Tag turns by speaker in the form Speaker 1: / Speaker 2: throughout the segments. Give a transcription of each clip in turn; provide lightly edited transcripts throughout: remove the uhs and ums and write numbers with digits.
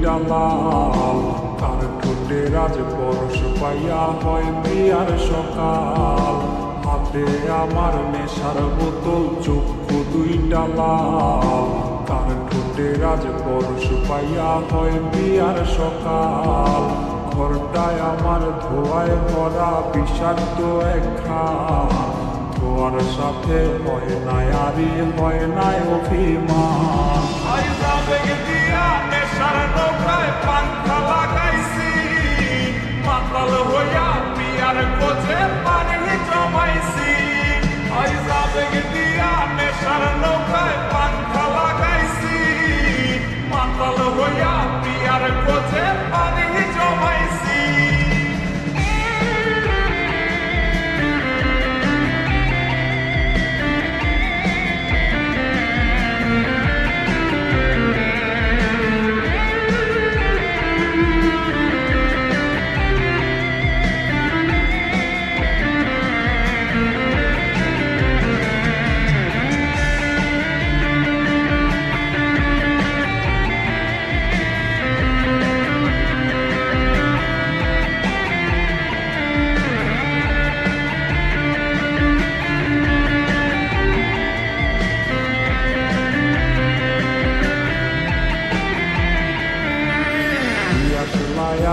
Speaker 1: দুইটা লাল, কার ঠোঁটে রাজ পরশ পাইয়া হয় বিয়ার সকাল। হাতে আমার নেশার বোতল, চক্ষু দুইটা লাল, কার ঠোঁটে রাজ পরশ পাইয়া হয় বিয়ার সকাল। ঘরটায় আমার ধোয়ায় ভরা বিষাক্ত এক ঘাম, ধোয়ার সাথে হয় নাই আরি হয় নাই অভিমান।
Speaker 2: নেশার নৌকায় পাংখা লাগাইছি, মাতাল হইয়া বিয়ার কোচে পানি জমাইছি। আবেগ দিয়া নেশার নৌকায় পাংখা লাগাইছি, মাতাল হইয়া বিয়ার কোচে পানি জমাইছি।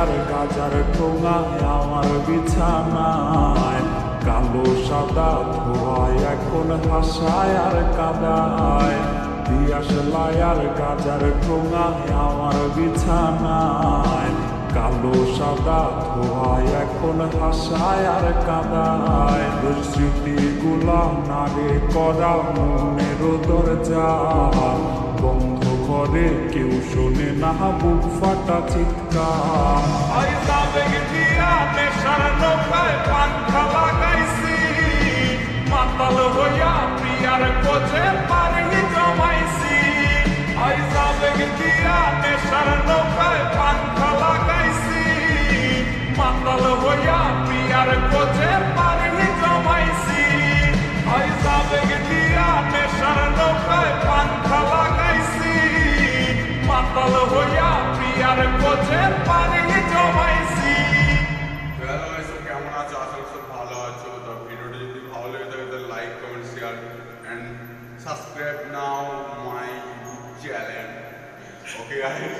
Speaker 1: আর গাজার ঠোঙায় আমার বিছানায়, কালো সাদা ধোয়ায় এখন হাসায় আর কাদায়। দিয়াশলাই আর গাজার ঠোঙায় আমার বিছানায়, কালো সাদা ধোয়ায় এখন হাসায় আর কাদায়। স্মৃতিগুলা নারে করা মনের দরজা বন্ধ করে, কেউ শোনে না বুক ফাটা চিৎকার।
Speaker 2: আবেগ দিয়া নেশার নৌকায় পাংখা লাগাইছি, মাতাল হইয়া বিয়ার কোচে পানি জমাইছি। আবেগ দিয়া নেশার নৌকায় পাংখা লাগাইছি, মাতাল হইয়া বিয়ার কোচে পানি জমাইছি। আবেগ দিয়া নেশার নৌকায় পাংখা লাগাইছি, মাতাল হইয়া বিয়ার কোচে পানি জমাইছি।
Speaker 3: হ্যালো গাইস, কেমন আছো? আশা করি সব ভালো আছো। তো ভিডিওটা যদি ভালো লেগে থাকে তাহলে like, comment, share and subscribe now my channel. Okay guys,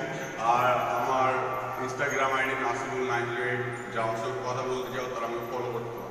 Speaker 3: আর আমার ইনস্টাগ্রাম আইডি নাসিবুল 908, যার সাথে কথা বলতে চাও তারা আমাকে ফলো করতে পারো।